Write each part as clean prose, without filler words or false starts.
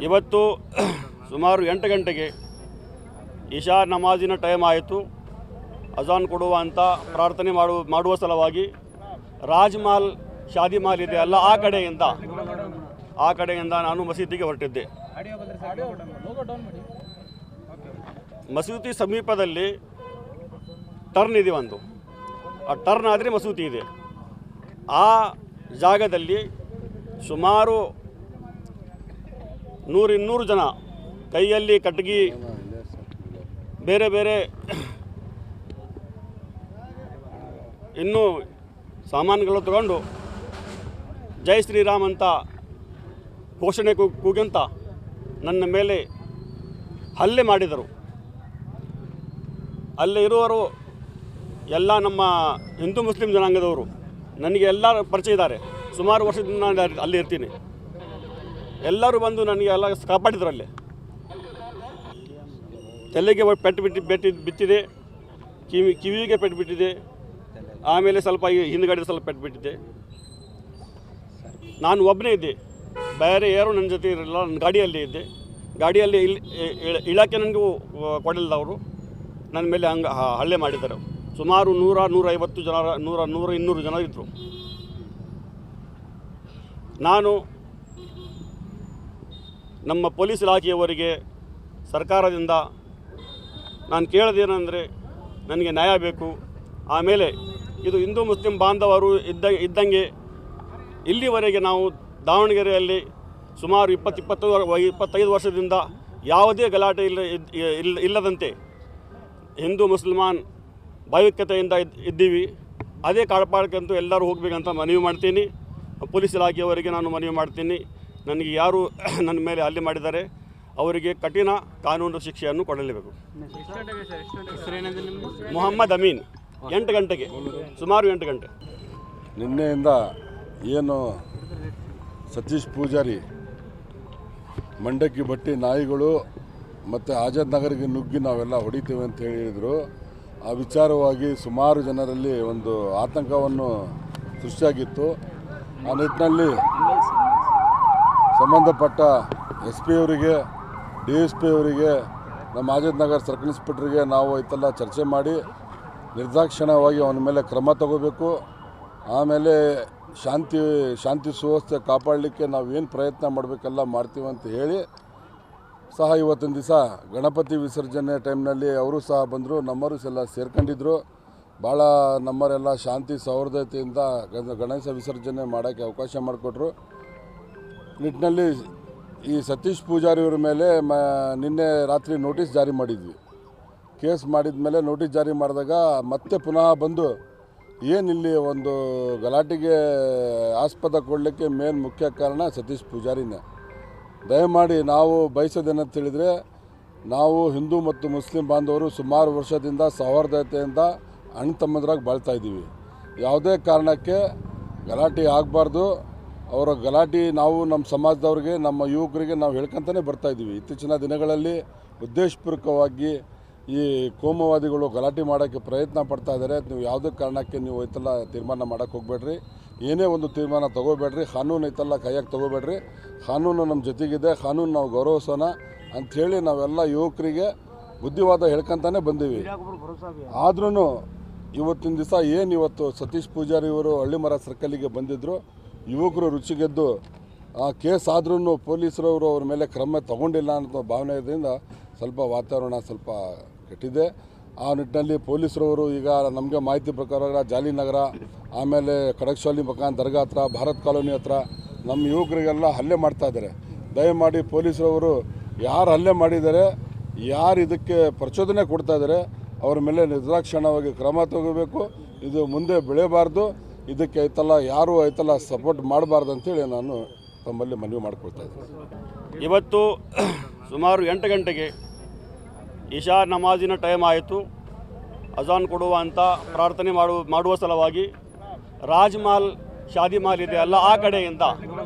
ಇವತ್ತು ಸುಮಾರು 8 ಗಂಟೆಗೆ ಇಶಾ ನಮಾಜಿನ ಟೈಮ್ ಆಯಿತು. ಅಜಾನ್ ಕೊಡುವಂಥ ಪ್ರಾರ್ಥನೆ ಮಾಡುವ ಸಲುವಾಗಿ ರಾಜ್ಮಹಲ್ ಶಾದಿ ಮಾಲ್ ಇದೆ ಅಲ್ಲ, ಆ ಕಡೆಯಿಂದ ನಾನು ಮಸೀದಿಗೆ ಹೊರಟಿದ್ದೆ. ಮಸೀದಿ ಸಮೀಪದಲ್ಲಿ ಟರ್ನ್ ಇದೆ ಒಂದು, ಆ ಟರ್ನ್ ಆದರೆ ಮಸೂತಿ ಇದೆ. ಆ ಜಾಗದಲ್ಲಿ ಸುಮಾರು 100-200 ಜನ ಕೈಯಲ್ಲಿ ಕಟ್ಟಿಗೆ ಬೇರೆ ಬೇರೆ ಇನ್ನೂ ಸಾಮಾನುಗಳು ತಗೊಂಡು ಜೈ ಶ್ರೀರಾಮ್ ಅಂತ ಘೋಷಣೆ ಕೂಗಂತ ನನ್ನ ಮೇಲೆ ಹಲ್ಲೆ ಮಾಡಿದರು. ಅಲ್ಲೇ ಇರುವವರು ಎಲ್ಲ ನಮ್ಮ ಹಿಂದೂ ಮುಸ್ಲಿಂ ಜನಾಂಗದವರು, ನನಗೆ ಎಲ್ಲ ಪರಿಚಯ ಇದ್ದಾರೆ. ಸುಮಾರು ವರ್ಷದಿಂದ ನಾನು ಅಲ್ಲಿ ಇರ್ತೀನಿ. ಎಲ್ಲರೂ ಬಂದು ನನಗೆ ಎಲ್ಲ ಕಾಪಾಡಿದ್ರು. ಅಲ್ಲಿ ತಲೆಗೆ ಪೆಟ್ಟು ಬಿತ್ತಿದೆ, ಕಿವಿಗೆ ಪೆಟ್ಟು ಬಿಟ್ಟಿದೆ, ಆಮೇಲೆ ಸ್ವಲ್ಪ ಹಿಂದುಗಡೆ ಸ್ವಲ್ಪ ಪೆಟ್ಟು ಬಿಟ್ಟಿದೆ. ನಾನು ಒಬ್ಬನೇ ಇದ್ದೆ, ಬೇರೆ ಯಾರು ನನ್ನ ಜೊತೆ ಇರಲಿಲ್ಲ. ನನ್ನ ಗಾಡಿಯಲ್ಲಿ ಇದ್ದೆ. ಗಾಡಿಯಲ್ಲಿ ಇಳಕ್ಕೆ ನನಗೂ ಕೊಡಲಿಲ್ಲ. ಅವರು ನನ್ನ ಮೇಲೆ ಹಂಗೆ ಹಲ್ಲೆ ಮಾಡಿದ್ದಾರೆ. ಸುಮಾರು 100-150 ಜನ, 100-200 ಜನ ಇದ್ದರು. ನಾನು ನಮ್ಮ ಪೊಲೀಸ್ ಇಲಾಖೆಯವರಿಗೆ ಸರ್ಕಾರದಿಂದ ನಾನು ಕೇಳೋದೇನೆಂದರೆ, ನನಗೆ ನ್ಯಾಯ ಬೇಕು. ಆಮೇಲೆ ಇದು ಹಿಂದೂ ಮುಸ್ಲಿಂ ಬಾಂಧವರು ಇದ್ದಂಗೆ ಇಲ್ಲಿವರೆಗೆ ನಾವು ದಾವಣಗೆರೆಯಲ್ಲಿ ಸುಮಾರು 20-25 ವರ್ಷದಿಂದ ಯಾವುದೇ ಗಲಾಟೆ ಇಲ್ಲದಂತೆ ಹಿಂದೂ ಮುಸಲ್ಮಾನ್ ಭಾವಿಕತೆಯಿಂದ ಇದ್ದೀವಿ. ಅದೇ ಕಾಪಾಡ್ಕಂತೂ ಎಲ್ಲರೂ ಹೋಗಬೇಕಂತ ಮನವಿ ಮಾಡ್ತೀನಿ. ಪೊಲೀಸ್ ಇಲಾಖೆಯವರಿಗೆ ನಾನು ಮನವಿ ಮಾಡ್ತೀನಿ, ನನಗೆ ಯಾರು ನನ್ನ ಮೇಲೆ ಹಲ್ಲೆ ಮಾಡಿದ್ದಾರೆ ಅವರಿಗೆ ಕಠಿಣ ಕಾನೂನು ಶಿಕ್ಷೆಯನ್ನು ಕೊಡಲೇಬೇಕು. ಮೊಹಮ್ಮದ್ ಅಮೀನ್. 8 ಗಂಟೆಗೆ, ಸುಮಾರು 8 ಗಂಟೆ. ನಿನ್ನೆಯಿಂದ ಏನು ಸತೀಶ್ ಪೂಜಾರಿ ಮಂಡಕ್ಕಿ ಬಟ್ಟಿ ನಾಯಿಗಳು ಮತ್ತು ಆಜಾದ್ ನಗರಿಗೆ ನುಗ್ಗಿ ನಾವೆಲ್ಲ ಹೊಡಿತೀವಿ ಅಂತ ಹೇಳಿದರು. ಆ ವಿಚಾರವಾಗಿ ಸುಮಾರು ಜನರಲ್ಲಿ ಒಂದು ಆತಂಕವನ್ನು ಸೃಷ್ಟಿಯಾಗಿತ್ತು. ಆ ನಿಟ್ಟಿನಲ್ಲಿ ಸಂಬಂಧಪಟ್ಟ SP ಅವರಿಗೆ, DSP ಅವರಿಗೆ, ನಮ್ಮ ಆಜಾದ್ ನಗರ್ ಸರ್ಕಲ್ ಇನ್ಸ್ಪೆಕ್ಟ್ರಿಗೆ ನಾವು ಇದೆಲ್ಲ ಚರ್ಚೆ ಮಾಡಿ ನಿರ್ದಾಕ್ಷಿಣ್ಯವಾಗಿ ಅವನ ಮೇಲೆ ಕ್ರಮ ತಗೋಬೇಕು. ಆಮೇಲೆ ಶಾಂತಿ ಸುವ್ಯವಸ್ಥೆ ಕಾಪಾಡಲಿಕ್ಕೆ ನಾವು ಏನು ಪ್ರಯತ್ನ ಮಾಡಬೇಕೆಲ್ಲ ಮಾಡ್ತೀವಿ ಅಂತ ಹೇಳಿ ಸಹ ಇವತ್ತಿನ ದಿವಸ ಗಣಪತಿ ವಿಸರ್ಜನೆ ಟೈಮ್ನಲ್ಲಿ ಅವರು ಸಹ ಬಂದರು, ನಮ್ಮವರು ಎಲ್ಲ ಸೇರ್ಕೊಂಡಿದ್ರು. ಭಾಳ ನಮ್ಮವರೆಲ್ಲ ಶಾಂತಿ ಸೌಹಾರ್ದತೆಯಿಂದ ಗಣೇಶ ವಿಸರ್ಜನೆ ಮಾಡೋಕ್ಕೆ ಅವಕಾಶ ಮಾಡಿಕೊಟ್ರು. ನಿಟ್ಟಿನಲ್ಲಿ ಈ ಸತೀಶ್ ಪೂಜಾರಿಯವ್ರ ಮೇಲೆ ನಿನ್ನೆ ರಾತ್ರಿ ನೋಟಿಸ್ ಜಾರಿ ಮಾಡಿದ್ವಿ. ಕೇಸ್ ಮಾಡಿದ ಮೇಲೆ ನೋಟಿಸ್ ಜಾರಿ ಮಾಡಿದಾಗ ಮತ್ತೆ ಪುನಃ ಬಂದು ಏನಿಲ್ಲಿ ಒಂದು ಗಲಾಟೆಗೆ ಆಸ್ಪದ ಕೊಡಲಿಕ್ಕೆ ಮೇನ್ ಮುಖ್ಯ ಕಾರಣ ಸತೀಶ್ ಪೂಜಾರಿನೇ. ದಯಮಾಡಿ ನಾವು ಬಯಸೋದೇನಂತ ಹೇಳಿದರೆ, ನಾವು ಹಿಂದೂ ಮತ್ತು ಮುಸ್ಲಿಂ ಬಾಂಧವರು ಸುಮಾರು ವರ್ಷದಿಂದ ಸೌಹಾರ್ದತೆಯಿಂದ ಅಣ್ಣ ತಮ್ಮಂದ್ರಾಗಿ ಬಾಳ್ತಾಯಿದ್ದೀವಿ. ಯಾವುದೇ ಕಾರಣಕ್ಕೆ ಗಲಾಟೆ ಆಗಬಾರ್ದು. ಅವರ ಗಲಾಟೆ ನಾವು ನಮ್ಮ ಸಮಾಜದವ್ರಿಗೆ, ನಮ್ಮ ಯುವಕರಿಗೆ ನಾವು ಹೇಳ್ಕೊತಾನೆ ಬರ್ತಾಯಿದ್ದೀವಿ. ಇತ್ತೀಚಿನ ದಿನಗಳಲ್ಲಿ ಉದ್ದೇಶಪೂರ್ವಕವಾಗಿ ಈ ಕೋಮುವಾದಿಗಳು ಗಲಾಟೆ ಮಾಡೋಕ್ಕೆ ಪ್ರಯತ್ನ ಪಡ್ತಾ ಇದ್ದಾರೆ. ನೀವು ಯಾವುದೇ ಕಾರಣಕ್ಕೆ ನೀವು ಐತೆಲ್ಲ ತೀರ್ಮಾನ ಮಾಡೋಕ್ಕೆ ಹೋಗಬೇಡ್ರಿ, ಏನೇ ಒಂದು ತೀರ್ಮಾನ ತೊಗೋಬೇಡ್ರಿ. ಕಾನೂನು ಐತೆಲ್ಲ ಕೈಯಾಗಿ ತೊಗೋಬೇಡ್ರಿ. ಕಾನೂನು ನಮ್ಮ ಜೊತೆಗಿದೆ, ಕಾನೂನು ನಾವು ಗೌರವಿಸೋಣ ಅಂಥೇಳಿ ನಾವೆಲ್ಲ ಯುವಕರಿಗೆ ಬುದ್ಧಿವಾದ ಹೇಳ್ಕೊತಾನೆ ಬಂದೀವಿ. ಆದ್ರೂ ಇವತ್ತಿನ ದಿವಸ ಏನು ಇವತ್ತು ಸತೀಶ್ ಪೂಜಾರಿ ಇವರು ಹಳ್ಳಿಮರ ಸರ್ಕಲ್ಲಿಗೆ ಬಂದಿದ್ದರು, ಯುವಕರು ರುಚಿಗೆದ್ದು ಆ ಕೇಸ್ ಆದ್ರೂ ಪೊಲೀಸರವರು ಅವ್ರ ಮೇಲೆ ಕ್ರಮ ತಗೊಂಡಿಲ್ಲ ಅನ್ನೋ ಭಾವನೆ ಇದರಿಂದ ಸ್ವಲ್ಪ ವಾತಾವರಣ ಸ್ವಲ್ಪ ಕೆಟ್ಟಿದೆ. ಆ ನಿಟ್ಟಿನಲ್ಲಿ ಪೊಲೀಸರವರು ಈಗ ನಮಗೆ ಮಾಹಿತಿ ಪ್ರಕಾರ ಜಾಲಿನಗರ, ಆಮೇಲೆ ಖಡಕ್ಶಾಲಿ ಮಕಾನ್ ದರ್ಗಾ ಹತ್ರ, ಭಾರತ್ ಕಾಲೋನಿ ಹತ್ರ ನಮ್ಮ ಯುವಕರಿಗೆಲ್ಲ ಹಲ್ಲೆ ಮಾಡ್ತಾಯಿದ್ದಾರೆ. ದಯಮಾಡಿ ಪೊಲೀಸರವರು ಯಾರು ಹಲ್ಲೆ ಮಾಡಿದ್ದಾರೆ, ಯಾರು ಇದಕ್ಕೆ ಪ್ರಚೋದನೆ ಕೊಡ್ತಾಯಿದ್ದಾರೆ ಅವ್ರ ಮೇಲೆ ನಿರ್ದಾಕ್ಷಿಣ್ಯವಾಗಿ ಕ್ರಮ ತಗೋಬೇಕು. ಇದು ಮುಂದೆ ಬೆಳೆಯಬಾರ್ದು. ಇದಕ್ಕೆ ಐತಲ್ಲ ಯಾರೂ ಐತಲ್ಲ ಸಪೋರ್ಟ್ ಮಾಡಬಾರ್ದು ಅಂತೇಳಿ ನಾನು ತಮ್ಮಲ್ಲಿ ಮನವಿ ಮಾಡ್ಕೊಳ್ತಾ ಇದ್ದೀನಿ. ಇವತ್ತು ಸುಮಾರು 8 ಗಂಟೆಗೆ ಇಶಾ ನಮಾಜಿನ ಟೈಮ್ ಆಯಿತು. ಅಜಾನ್ ಕೊಡುವಂಥ ಪ್ರಾರ್ಥನೆ ಮಾಡುವ ಸಲುವಾಗಿ ರಾಜ್ಮಹಲ್ ಶಾದಿ ಮಾಲ್ ಇದೆ ಅಲ್ಲ, ಆ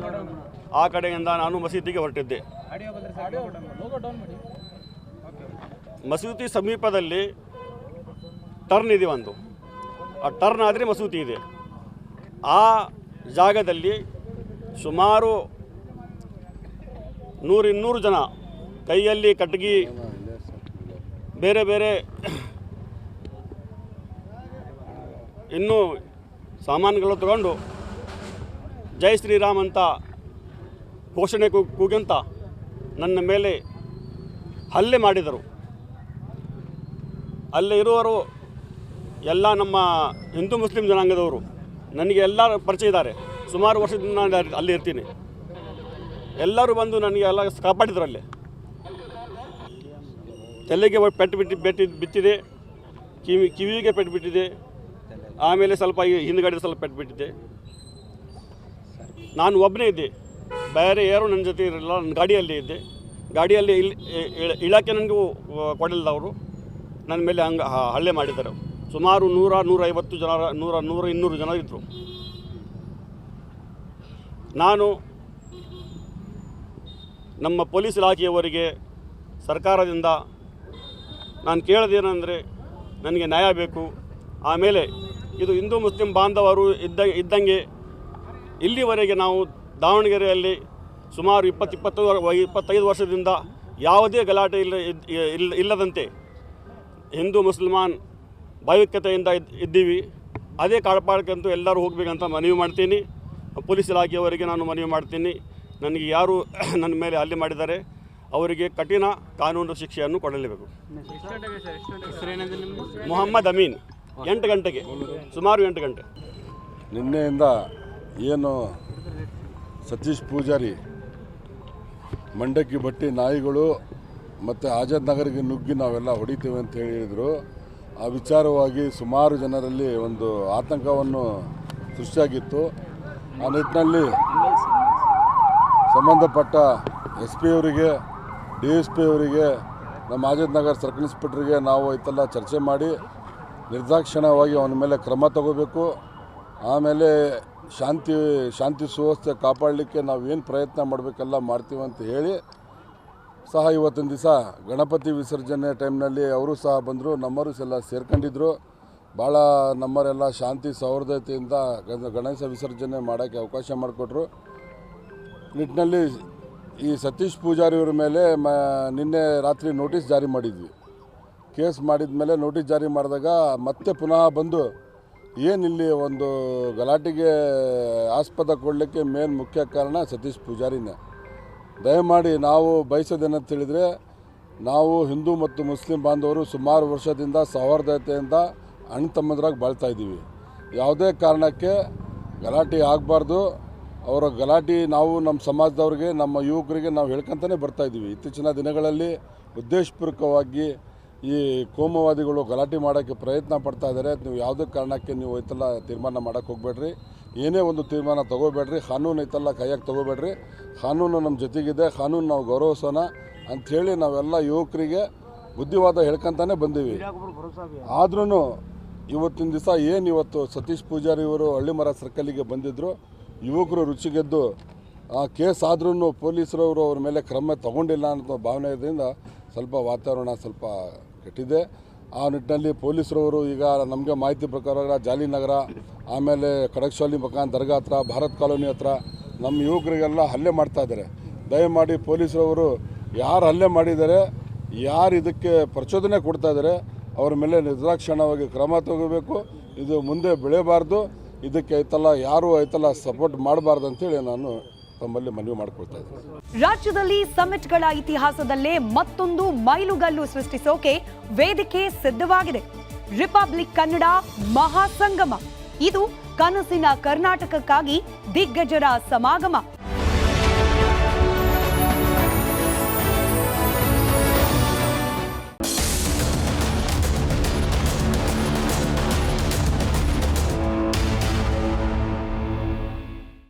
ಕಡೆಯಿಂದ ನಾನು ಮಸೀದಿಗೆ ಹೊರಟಿದ್ದೆ. ಮಸೂತಿ ಸಮೀಪದಲ್ಲಿ ಟರ್ನ್ ಇದೆ ಒಂದು, ಆ ಟರ್ನ್ ಆದರೆ ಮಸೂತಿ ಇದೆ. ಆ ಜಾಗದಲ್ಲಿ ಸುಮಾರು 100-200 ಜನ ಕೈಯಲ್ಲಿ ಕಟ್ಟಿಗೆ ಬೇರೆ ಬೇರೆ ಇನ್ನೂ ಸಾಮಾನುಗಳು ತಗೊಂಡು ಜೈ ಶ್ರೀರಾಮ್ ಅಂತ ಘೋಷಣೆ ಕೂಗಂತ ನನ್ನ ಮೇಲೆ ಹಲ್ಲೆ ಮಾಡಿದರು. ಅಲ್ಲೇ ಇರುವವರು ಎಲ್ಲ ನಮ್ಮ ಹಿಂದೂ ಮುಸ್ಲಿಂ ಜನಾಂಗದವರು, ನನಗೆ ಎಲ್ಲ ಪರಿಚಯ ಇದ್ದಾರೆ. ಸುಮಾರು ವರ್ಷದಿಂದ ನಾನು ಅಲ್ಲಿ ಇರ್ತೀನಿ. ಎಲ್ಲರೂ ಬಂದು ನನಗೆ ಎಲ್ಲ ಕಾಪಾಡಿದ್ರು. ಅಲ್ಲಿ ತಲೆಗೆ ಪೆಟ್ಟು ಬಿತ್ತಿದೆ, ಕಿವಿಗೆ ಪೆಟ್ಟು ಬಿಟ್ಟಿದೆ, ಆಮೇಲೆ ಸ್ವಲ್ಪ ಹಿಂದುಗಡೆ ಸ್ವಲ್ಪ ಪೆಟ್ಟು ಬಿಟ್ಟಿದೆ. ನಾನು ಒಬ್ಬನೇ ಇದ್ದೆ, ಬೇರೆ ಯಾರು ನನ್ನ ಜೊತೆ ಇರಲಿಲ್ಲ. ನನ್ನ ಗಾಡಿಯಲ್ಲಿ ಇದ್ದೆ. ಗಾಡಿಯಲ್ಲಿ ಇಳಕ್ಕೆ ನನಗೂ ಕೊಡಲಿಲ್ಲ. ಅವರು ನನ್ನ ಮೇಲೆ ಹಂಗೆ ಹಲ್ಲೆ ಮಾಡಿದ್ದಾರೆ. ಸುಮಾರು 100-150 ಜನ 100-200 ಜನ ಇದ್ದರು. ನಾನು ನಮ್ಮ ಪೊಲೀಸ್ ಇಲಾಖೆಯವರಿಗೆ ಸರ್ಕಾರದಿಂದ ನಾನು ಕೇಳೋದೇನೆಂದರೆ ನನಗೆ ನ್ಯಾಯ ಬೇಕು. ಆಮೇಲೆ ಇದು ಹಿಂದೂ ಮುಸ್ಲಿಂ ಬಾಂಧವರು ಇದ್ದಂಗೆ ಇಲ್ಲಿವರೆಗೆ ನಾವು ದಾವಣಗೆರೆಯಲ್ಲಿ ಸುಮಾರು 20-25 ವರ್ಷದಿಂದ ಯಾವುದೇ ಗಲಾಟೆ ಇಲ್ಲದಂತೆ ಹಿಂದೂ ಮುಸಲ್ಮಾನ್ ಭಾವಿಕತೆಯಿಂದ ಇದ್ದೀವಿ. ಅದೇ ಕಾಪಾಡ್ಕಂತೂ ಎಲ್ಲರೂ ಹೋಗಬೇಕಂತ ಮನವಿ ಮಾಡ್ತೀನಿ. ಪೊಲೀಸ್ ಇಲಾಖೆಯವರಿಗೆ ನಾನು ಮನವಿ ಮಾಡ್ತೀನಿ, ನನಗೆ ಯಾರು ನನ್ನ ಮೇಲೆ ಹಲ್ಲೆ ಮಾಡಿದ್ದಾರೆ ಅವರಿಗೆ ಕಠಿಣ ಕಾನೂನು ಶಿಕ್ಷೆಯನ್ನು ಕೊಡಲೇಬೇಕು. ಮೊಹಮ್ಮದ್ ಅಮೀನ್. 8 ಗಂಟೆಗೆ, ಸುಮಾರು 8 ಗಂಟೆ. ನಿನ್ನೆಯಿಂದ ಏನು ಸತೀಶ್ ಪೂಜಾರಿ ಮಂಡಕ್ಕಿ ಬಟ್ಟಿ ನಾಯಿಗಳು ಮತ್ತು ಆಜಾದ್ ನಗರಿಗೆ ನುಗ್ಗಿ ನಾವೆಲ್ಲ ಹೊಡಿತೀವಿ ಅಂತ ಹೇಳಿದರು. ಆ ವಿಚಾರವಾಗಿ ಸುಮಾರು ಜನರಲ್ಲಿ ಒಂದು ಆತಂಕವನ್ನು ಸೃಷ್ಟಿಯಾಗಿತ್ತು. ಆ ನಿಟ್ಟಿನಲ್ಲಿ ಸಂಬಂಧಪಟ್ಟ SP ಅವರಿಗೆ, DSP ಅವರಿಗೆ, ನಮ್ಮ ಆಜಾದ್ ನಗರ್ ಸರ್ಕಲ್ ಇನ್ಸ್ಪೆಕ್ಟ್ರಿಗೆ ನಾವು ಇದೆಲ್ಲ ಚರ್ಚೆ ಮಾಡಿ ನಿರ್ದಾಕ್ಷಿಣ್ಯವಾಗಿ ಅವನ ಮೇಲೆ ಕ್ರಮ ತಗೋಬೇಕು. ಆಮೇಲೆ ಶಾಂತಿ ಸುವ್ಯವಸ್ಥೆ ಕಾಪಾಡಲಿಕ್ಕೆ ನಾವು ಏನು ಪ್ರಯತ್ನ ಮಾಡಬೇಕೆಲ್ಲ ಮಾಡ್ತೀವಿ ಅಂತ ಹೇಳಿ ಸಹ ಇವತ್ತಿನ ದಿವಸ ಗಣಪತಿ ವಿಸರ್ಜನೆ ಟೈಮ್ನಲ್ಲಿ ಅವರು ಸಹ ಬಂದರು, ನಮ್ಮವರು ಎಲ್ಲ ಸೇರ್ಕೊಂಡಿದ್ರು. ಭಾಳ ನಮ್ಮವರೆಲ್ಲ ಶಾಂತಿ ಸೌಹಾರ್ದತೆಯಿಂದ ಗಣೇಶ ವಿಸರ್ಜನೆ ಮಾಡೋಕ್ಕೆ ಅವಕಾಶ ಮಾಡಿಕೊಟ್ರು. ನಿಟ್ಟಿನಲ್ಲಿ ಈ ಸತೀಶ್ ಪೂಜಾರಿಯವ್ರ ಮೇಲೆ ನಿನ್ನೆ ರಾತ್ರಿ ನೋಟಿಸ್ ಜಾರಿ ಮಾಡಿದ್ವಿ. ಕೇಸ್ ಮಾಡಿದ ಮೇಲೆ ನೋಟಿಸ್ ಜಾರಿ ಮಾಡಿದಾಗ ಮತ್ತೆ ಪುನಃ ಬಂದು ಏನಿಲ್ಲಿ ಒಂದು ಗಲಾಟೆಗೆ ಆಸ್ಪದ ಕೊಡಲಿಕ್ಕೆ ಮೇನ್ ಮುಖ್ಯ ಕಾರಣ ಸತೀಶ್ ಪೂಜಾರಿನೇ. ದಯಮಾಡಿ ನಾವು ಬಯಸೋದೇನಂತ ಹೇಳಿದರೆ, ನಾವು ಹಿಂದೂ ಮತ್ತು ಮುಸ್ಲಿಂ ಬಾಂಧವರು ಸುಮಾರು ವರ್ಷದಿಂದ ಸೌಹಾರ್ದತೆಯಿಂದ ಅಣ್ಣ ತಮ್ಮದ್ರಾಗಿ ಬಾಳ್ತಾಯಿದ್ದೀವಿ. ಯಾವುದೇ ಕಾರಣಕ್ಕೆ ಗಲಾಟೆ ಆಗಬಾರ್ದು. ಅವರ ಗಲಾಟೆ ನಾವು ನಮ್ಮ ಸಮಾಜದವ್ರಿಗೆ, ನಮ್ಮ ಯುವಕರಿಗೆ ನಾವು ಹೇಳ್ಕೊತಾನೆ ಬರ್ತಾಯಿದ್ದೀವಿ. ಇತ್ತೀಚಿನ ದಿನಗಳಲ್ಲಿ ಉದ್ದೇಶಪೂರ್ವಕವಾಗಿ ಈ ಕೋಮುವಾದಿಗಳು ಗಲಾಟೆ ಮಾಡೋಕ್ಕೆ ಪ್ರಯತ್ನ ಪಡ್ತಾ ಇದ್ದಾರೆ. ನೀವು ಯಾವುದೇ ಕಾರಣಕ್ಕೆ ನೀವು ಐತೆಲ್ಲ ತೀರ್ಮಾನ ಮಾಡೋಕ್ಕೆ ಹೋಗಬೇಡ್ರಿ, ಏನೇ ಒಂದು ತೀರ್ಮಾನ ತೊಗೋಬೇಡ್ರಿ. ಕಾನೂನು ಐತೆಲ್ಲ ಕೈಯಾಗಿ ತೊಗೋಬೇಡ್ರಿ. ಕಾನೂನು ನಮ್ಮ ಜೊತೆಗಿದೆ, ಕಾನೂನು ನಾವು ಗೌರವಿಸೋಣ ಅಂಥೇಳಿ ನಾವೆಲ್ಲ ಯುವಕರಿಗೆ ಬುದ್ಧಿವಾದ ಹೇಳ್ಕೊತಾನೆ ಬಂದೀವಿ. ಆದ್ರೂ ಇವತ್ತಿನ ದಿವಸ ಏನು ಇವತ್ತು ಸತೀಶ್ ಪೂಜಾರಿ ಇವರು ಹಳ್ಳಿಮರ ಸರ್ಕಲ್ಲಿಗೆ ಬಂದಿದ್ದರು, ಯುವಕರು ರುಚಿಗೆದ್ದು ಆ ಕೇಸ್ ಆದ್ರೂ ಪೊಲೀಸರವರು ಅವ್ರ ಮೇಲೆ ಕ್ರಮ ತಗೊಂಡಿಲ್ಲ ಅನ್ನೋ ಭಾವನೆ ಇದರಿಂದ ಸ್ವಲ್ಪ ವಾತಾವರಣ ಸ್ವಲ್ಪ ಕೆಟ್ಟಿದೆ. ಆ ನಿಟ್ಟಿನಲ್ಲಿ ಪೊಲೀಸರವರು ಈಗ ನಮಗೆ ಮಾಹಿತಿ ಪ್ರಕಾರ ಜಾಲಿನಗರ, ಆಮೇಲೆ ಖಡಕ್ಶಾಲಿ ಮಕಾನ್ ದರ್ಗಾ ಹತ್ರ, ಭಾರತ್ ಕಾಲೋನಿ ಹತ್ರ ನಮ್ಮ ಯುವಕರಿಗೆಲ್ಲ ಹಲ್ಲೆ ಮಾಡ್ತಾಯಿದ್ದಾರೆ. ದಯಮಾಡಿ ಪೊಲೀಸರವರು ಯಾರು ಹಲ್ಲೆ ಮಾಡಿದ್ದಾರೆ, ಯಾರು ಇದಕ್ಕೆ ಪ್ರಚೋದನೆ ಕೊಡ್ತಾಯಿದ್ದಾರೆ ಅವ್ರ ಮೇಲೆ ನಿರ್ದಾಕ್ಷಿಣ್ಯವಾಗಿ ಕ್ರಮ ತಗೋಬೇಕು. ಇದು ಮುಂದೆ ಬೆಳೆಯಬಾರ್ದು. ಇದಕ್ಕೆ ಐತಲ್ಲ ಯಾರು ಐತಲ್ಲ ಸಪೋರ್ಟ್ ಮಾಡಬಾರ್ದು ಅಂತೇಳಿ ನಾನು ತಮ್ಮಲ್ಲಿ ಮನವಿ ಮಾಡಿಕೊಳ್ತಾ ಇದ್ದೀನಿ. ರಾಜ್ಯದಲ್ಲಿ ಸಮಿಟ್ಗಳ ಇತಿಹಾಸದಲ್ಲೇ ಮತ್ತೊಂದು ಮೈಲುಗಲ್ಲು ಸೃಷ್ಟಿಸೋಕೆ ವೇದಿಕೆ ಸಿದ್ಧವಾಗಿದೆ. ರಿಪಬ್ಲಿಕ್ ಕನ್ನಡ ಮಹಾಸಂಗಮ. ಇದು ಕನಸಿನ ಕರ್ನಾಟಕಕ್ಕಾಗಿ ದಿಗ್ಗಜರ ಸಮಾಗಮ.